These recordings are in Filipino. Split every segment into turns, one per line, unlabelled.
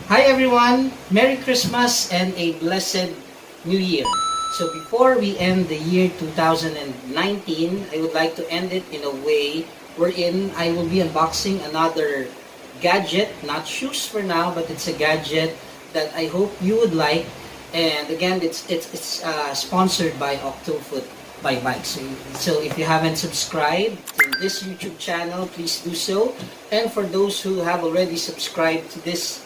Hi everyone! Merry Christmas and a blessed New Year. So before we end the year 2019, I would like to end it in a way wherein I will be unboxing another gadget, not shoes for now, but it's a gadget that I hope you would like. And again, it's sponsored by Octofoot by Bikes. So if you haven't subscribed to this YouTube channel, please do so. And for those who have already subscribed to this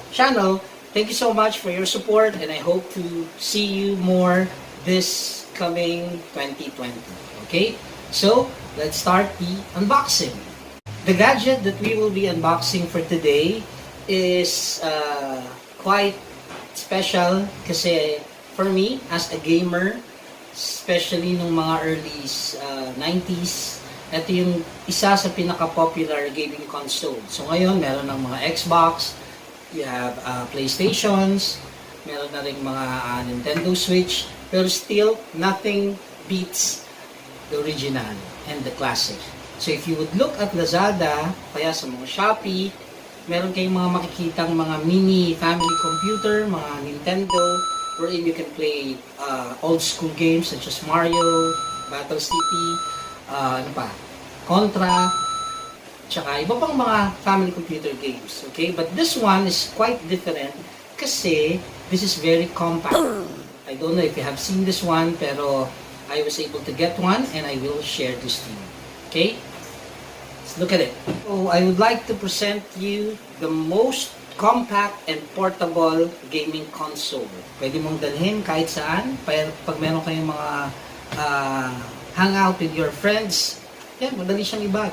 channel, thank you so much for your support, and I hope to see you more this coming 2020. Okay, so let's start the unboxing. The gadget that we will be unboxing for today is quite special kasi for me as a gamer, especially nung mga early 90s, ito yung isa sa pinaka-popular gaming console. So ngayon, meron ng mga Xbox, you have PlayStations, meron na rin mga Nintendo Switch, pero still, nothing beats the original and the classic. So if you would look at Lazada, kaya sa mga Shopee, meron kayong mga makikitang mga mini family computer, mga Nintendo, wherein you can play old school games such as Mario, Battle City, Contra, tsaka iba pang mga family computer games. Okay? But this one is quite different kasi this is very compact. I don't know if you have seen this one, pero I was able to get one and I will share this to you. Okay? Let's look at it. So, I would like to present you the most compact and portable gaming console. Pwede mong dalhin kahit saan. Pag meron kayong mga hangout with your friends, yan, madali siyang ibag.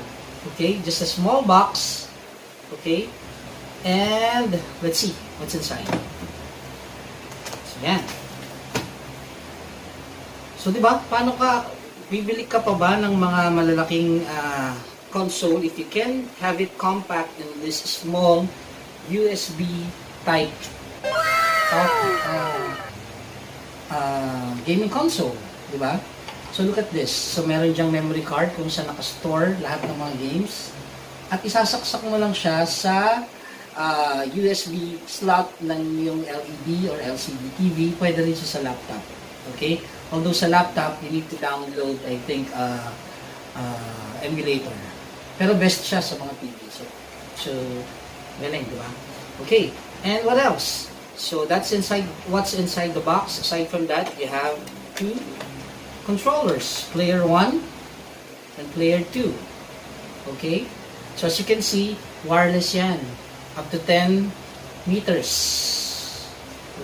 Okay? Just a small box. Okay? And let's see what's inside. So, yan. So, di ba? Paano ka, bibili ka pa ba ng mga malalaking console if you can have it compact in this small USB type gaming console, di ba? So look at this. So meron diyang memory card kung saan naka-store lahat ng mga games, at isasaksak mo lang siya sa USB slot ng yung LED or LCD TV. Pwede rin siya sa laptop. Okay? Although sa laptop, you need to download, I think, emulator. Pero best siya sa mga TV. So galing, di ba? Okay, and what else? So that's what's inside the box. Aside from that, you have two controllers, player 1 and player 2. Okay, so as you can see, wireless yan, up to 10 meters.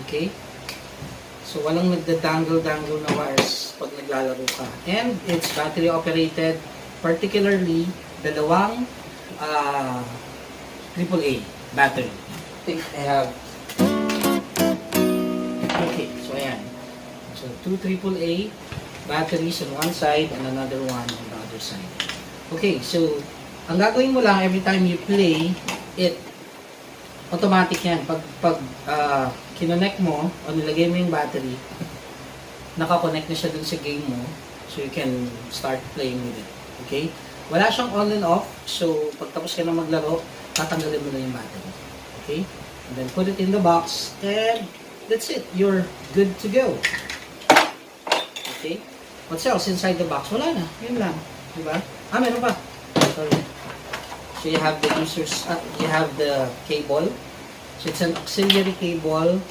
Okay, so walang nagdadangle-dangle na wires pag naglalaro ka. And it's battery operated, particularly dalawang AAA battery. I think I have, okay, so ayan. So two AAA batteries on one side and another one on the other side. Okay, so ang gagawin mo lang every time you play it, automatic yan. Pag kinonect mo o nilagay mo yung battery, nakakonect na siya dun sa game mo, so you can start playing with it. Okay? Wala siyang on and off, so pag tapos ka na maglaro, tatanggalin mo na yung battery. Okay? And then put it in the box, and that's it. You're good to go. Okay? What else inside the box? Wala na. Yun lang. Diba? Meron pa. Sorry. So you have the you have the cable. So it's an auxiliary cable.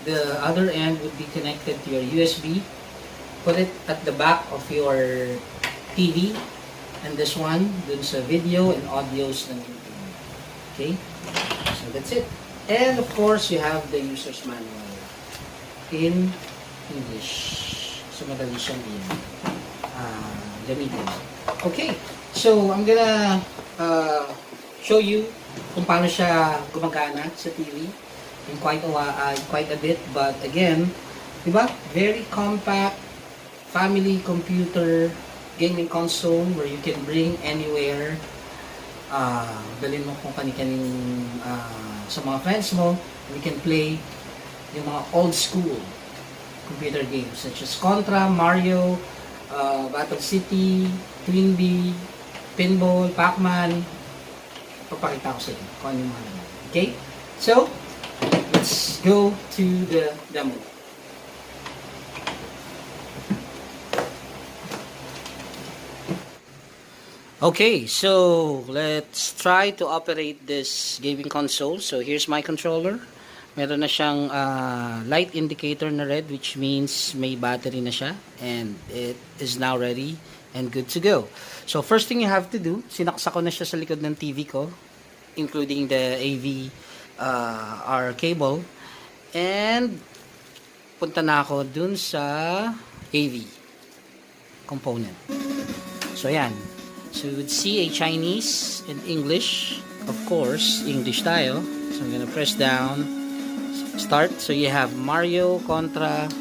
The other end would be connected to your USB. Put it at the back of your TV. And this one, dun sa video and audios ng YouTube. Okay? So that's it. And of course, you have the user's manual in English. So madali siyang gamitin. Okay, so I'm gonna show you kung paano siya gumagana sa TV in quite a bit. But again, diba? Very compact family computer gaming console where you can bring anywhere. Dalhin mo kung kani-kaning sa mga friends mo. We can play yung mga old school computer games such as Contra, Mario, Battle City, Twinbee, Pinball, Pac-Man, papakita ko sa inyo kung ano yung mga laman. Okay? So, let's go to the demo. Okay, so let's try to operate this gaming console. So here's my controller. Meron na siyang light indicator na red, which means may battery na siya, and it is now ready and good to go. So first thing you have to do, sinaksa ko na siya sa likod ng TV ko, including the AV R cable, and punta na ako dun sa AV component. So yan. So you would see a Chinese and English. Of course, English tayo. So I'm gonna press down, start. So you have Mario, Contra,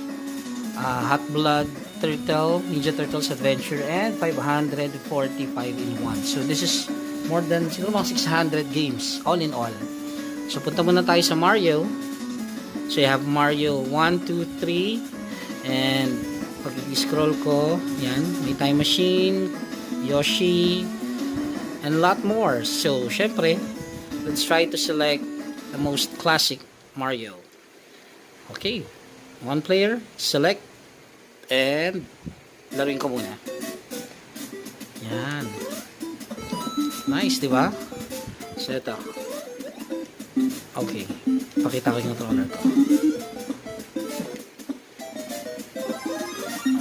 Hot Blood, Turtle, Ninja Turtles Adventure, and 545 in 1. So this is more than siguro mga 600 games, all in all. So punta muna tayo sa Mario. So you have Mario 1, 2, 3, and pag i-scroll ko, yan, may time machine, Yoshi, and a lot more. So, syempre, let's try to select the most classic Mario. Okay, one player, select, and laruin ko muna. Yan. Nice, di ba? So, ito. Okay, pakita ko yung controller ko.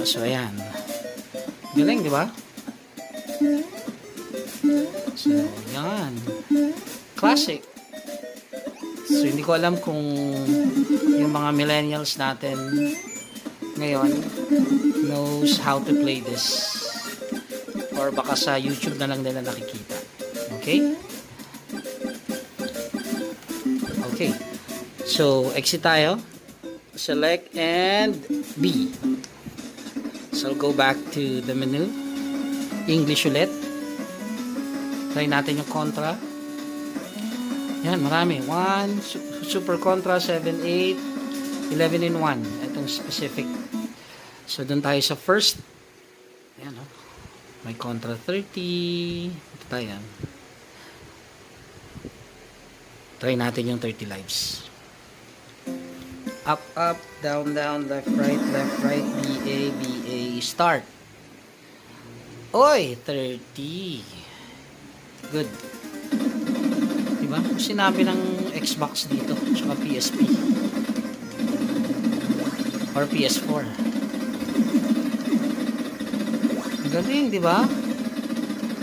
So, ayan. Galing, di ba? So, yan. Classic. So, hindi ko alam kung yung mga millennials natin ngayon knows how to play this. Or baka sa YouTube na lang nila nakikita. Okay? Okay. So, exit tayo. Select and B. So, I'll go back to the menu. English ulit. Try natin yung Contra. Yan, marami. 1, Super Contra, 7, 8, 11 in 1. Itong specific. So, dun tayo sa first. Yan, oh. May Contra 30. Ito tayo. Try natin yung 30 lives. Up, up, down, down, left, right, BA, BA, start. Oy, 30. Good. Diba? Sinabi ng Xbox dito, tsaka PSP. Or PS4. Galing, diba?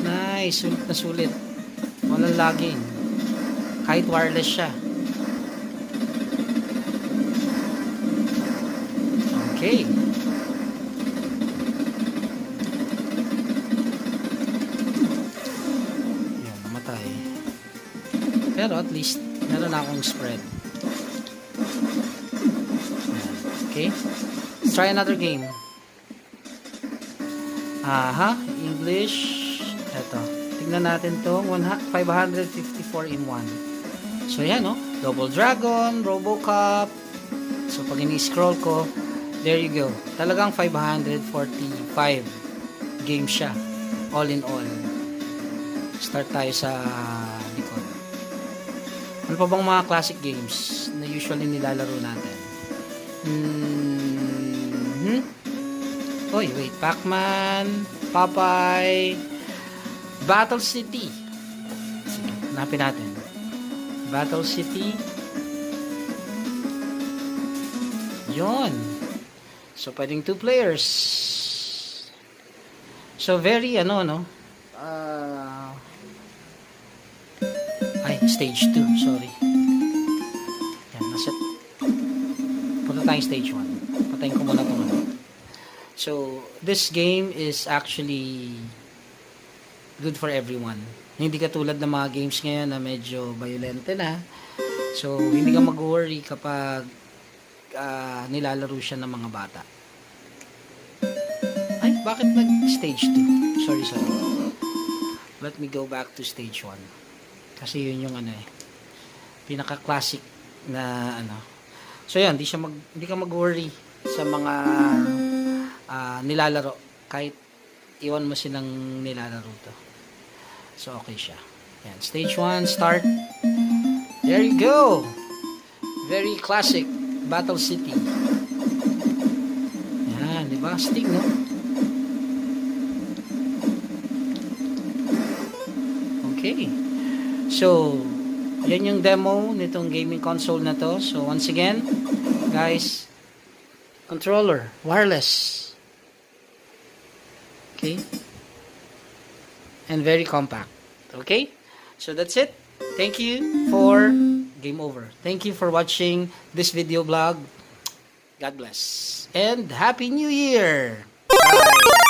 Nice, sulit na sulit. Walang lagging. Kahit wireless siya. Okay. Pero at least meron na akong spread. Okay, let's try another game. English. Eto, tingnan natin to. 554 in 1. So yan, no? Double Dragon, Robocop. So pag ini-scroll ko, there you go. Talagang 545 games siya, all in all. Start tayo sa likod. Ano pa bang mga classic games na usually nilalaro natin? Oy, wait. Pac-Man, Popeye, Battle City. Sige, hanapin natin. Battle City. Yon. So, pwedeng 2 players. So, very, stage 2, sorry. Yan, punta tayong stage 1. Patayin ko muna itong ano. So, this game is actually good for everyone. Hindi katulad ng mga games ngayon na medyo violent na. So, hindi ka mag-worry kapag nilalaro siya ng mga bata. Ay, bakit nag-stage 2? Sorry. Let me go back to stage 1. Kasi yun yung pinaka-classic na So yan, hindi ka mag-worry sa mga nilalaro. Kahit iwan mo silang nilalaro to. So okay siya. Yan, stage 1, start. There you go. Very classic. Battle City. Yan, di ba? Sting, no? Okay. So, yan yung demo nitong gaming console na to. So, once again, guys, controller, wireless. Okay? And very compact. Okay? So, that's it. Thank you for game over. Thank you for watching this video blog. God bless. And Happy New Year! Bye!